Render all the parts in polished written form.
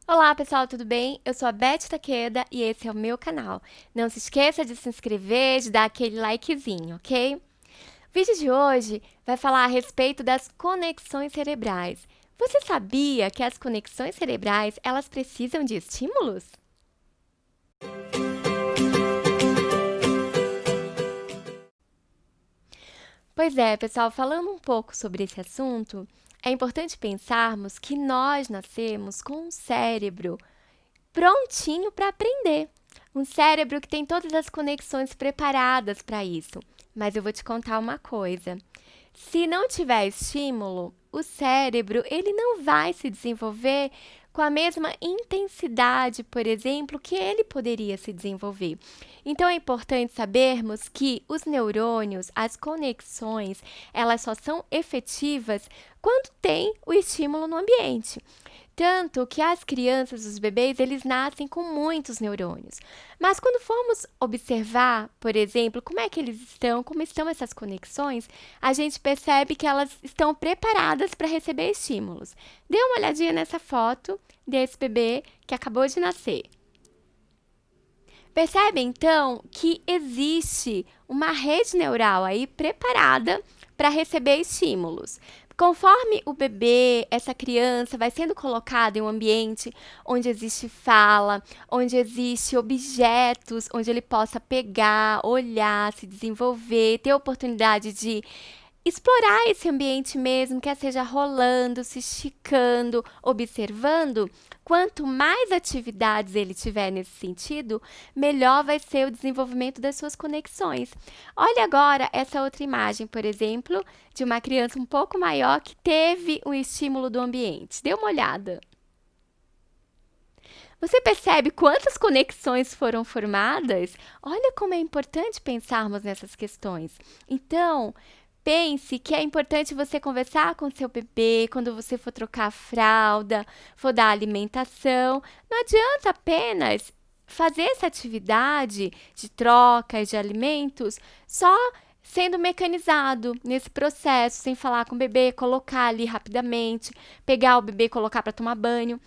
Olá pessoal, tudo bem? Eu sou a Beth Takeda e esse é o meu canal. Não se esqueça de se inscrever, de dar aquele likezinho, ok? O vídeo de hoje vai falar a respeito das conexões cerebrais. Você sabia que as conexões cerebrais, elas precisam de estímulos? Pois é, pessoal, falando um pouco sobre esse assunto, é importante pensarmos que nós nascemos com um cérebro prontinho para aprender. Um cérebro que tem todas as conexões preparadas para isso. Mas eu vou te contar uma coisa. Se não tiver estímulo, o cérebro ele não vai se desenvolver com a mesma intensidade, por exemplo, que ele poderia se desenvolver. Então é importante sabermos que os neurônios, as conexões, elas só são efetivas quando tem o estímulo no ambiente. Tanto que as crianças, os bebês, eles nascem com muitos neurônios. Mas quando formos observar, por exemplo, como é que eles estão, como estão essas conexões, a gente percebe que elas estão preparadas para receber estímulos. Dê uma olhadinha nessa foto desse bebê que acabou de nascer. Percebe então que existe uma rede neural aí preparada para receber estímulos. Conforme o bebê, essa criança, vai sendo colocada em um ambiente onde existe fala, onde existe objetos, onde ele possa pegar, olhar, se desenvolver, ter a oportunidade de explorar esse ambiente mesmo, quer seja rolando, se esticando, observando, quanto mais atividades ele tiver nesse sentido, melhor vai ser o desenvolvimento das suas conexões. Olha agora essa outra imagem, por exemplo, de uma criança um pouco maior que teve um estímulo do ambiente. Dê uma olhada. Você percebe quantas conexões foram formadas? Olha como é importante pensarmos nessas questões. Então, pense que é importante você conversar com seu bebê quando você for trocar a fralda, for dar alimentação. Não adianta apenas fazer essa atividade de trocas de alimentos só sendo mecanizado nesse processo, sem falar com o bebê, colocar ali rapidamente, pegar o bebê e colocar para tomar banho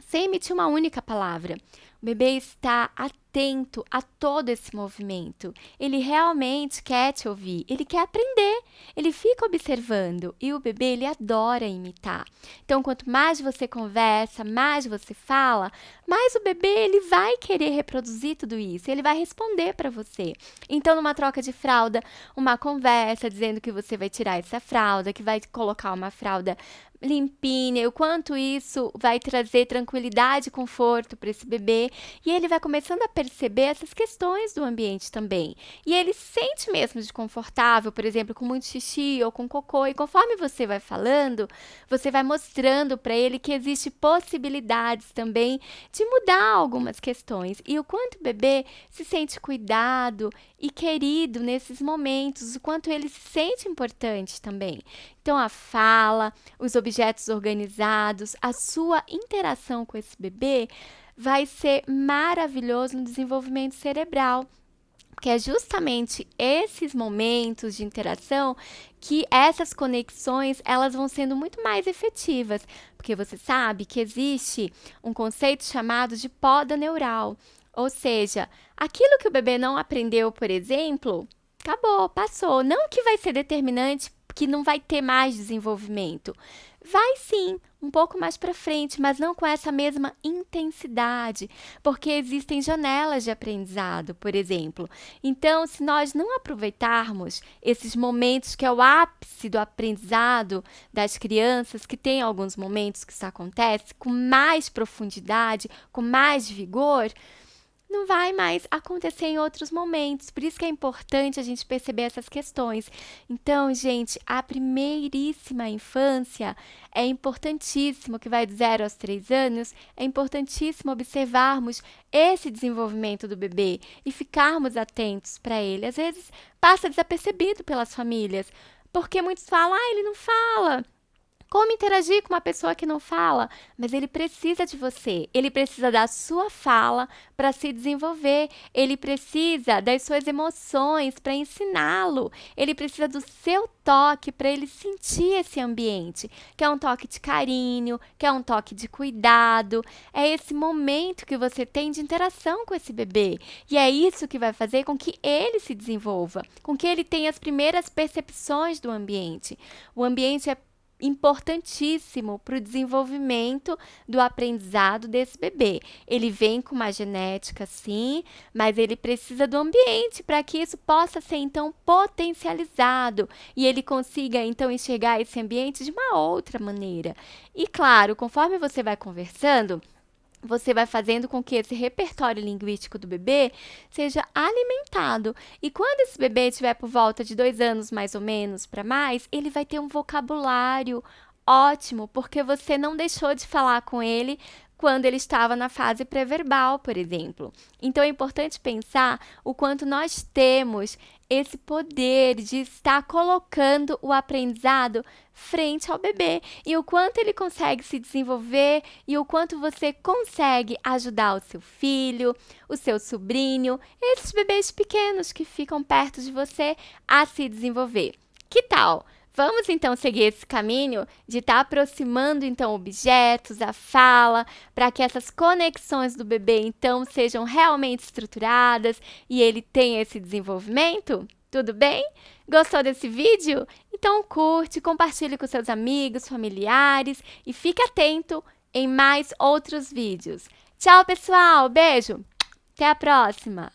sem emitir uma única palavra. O bebê está atento a todo esse movimento. Ele realmente quer te ouvir, ele quer aprender, ele fica observando e o bebê ele adora imitar. Então, quanto mais você conversa, mais você fala, mais o bebê ele vai querer reproduzir tudo isso, ele vai responder para você. Então, numa troca de fralda, uma conversa dizendo que você vai tirar essa fralda, que vai colocar uma fralda limpinha, o quanto isso vai trazer tranquilidade e conforto para esse bebê, e ele vai começando a perceber essas questões do ambiente também. E ele se sente mesmo desconfortável, por exemplo, com muito xixi ou com cocô, e conforme você vai falando, você vai mostrando para ele que existe possibilidades também de mudar algumas questões, e o quanto o bebê se sente cuidado e querido nesses momentos, o quanto ele se sente importante também. Então, a fala, os objetos organizados, a sua interação com esse bebê vai ser maravilhoso no desenvolvimento cerebral. Porque é justamente esses momentos de interação que essas conexões elas vão sendo muito mais efetivas. Porque você sabe que existe um conceito chamado de poda neural. Ou seja, aquilo que o bebê não aprendeu, por exemplo, acabou, passou. Não que vai ser determinante, que não vai ter mais desenvolvimento. Vai sim, um pouco mais para frente, mas não com essa mesma intensidade, porque existem janelas de aprendizado, por exemplo. Então, se nós não aproveitarmos esses momentos que é o ápice do aprendizado das crianças, que tem alguns momentos que isso acontece, com mais profundidade, com mais vigor, não vai mais acontecer em outros momentos. Por isso que é importante a gente perceber essas questões. Então, gente, a primeiríssima infância é importantíssimo, que vai de 0 aos 3 anos, é importantíssimo observarmos esse desenvolvimento do bebê e ficarmos atentos para ele. Às vezes passa desapercebido pelas famílias, porque muitos falam, ele não fala. Como interagir com uma pessoa que não fala? Mas ele precisa de você, ele precisa da sua fala para se desenvolver, ele precisa das suas emoções para ensiná-lo, ele precisa do seu toque para ele sentir esse ambiente, que é um toque de carinho, que é um toque de cuidado, é esse momento que você tem de interação com esse bebê. E é isso que vai fazer com que ele se desenvolva, com que ele tenha as primeiras percepções do ambiente. O ambiente é importantíssimo para o desenvolvimento do aprendizado desse bebê. Ele vem com uma genética, sim, mas ele precisa do ambiente para que isso possa ser, então, potencializado e ele consiga, então, enxergar esse ambiente de uma outra maneira. E, claro, conforme você vai conversando, você vai fazendo com que esse repertório linguístico do bebê seja alimentado. E quando esse bebê tiver por volta de 2 anos, mais ou menos, para mais, ele vai ter um vocabulário ótimo, porque você não deixou de falar com ele quando ele estava na fase pré-verbal, por exemplo. Então, é importante pensar o quanto nós temos esse poder de estar colocando o aprendizado frente ao bebê e o quanto ele consegue se desenvolver e o quanto você consegue ajudar o seu filho, o seu sobrinho, esses bebês pequenos que ficam perto de você a se desenvolver. Que tal? Vamos então seguir esse caminho de estar aproximando então objetos, a fala, para que essas conexões do bebê então sejam realmente estruturadas e ele tenha esse desenvolvimento? Tudo bem? Gostou desse vídeo? Então curte, compartilhe com seus amigos, familiares e fique atento em mais outros vídeos. Tchau, pessoal! Beijo! Até a próxima!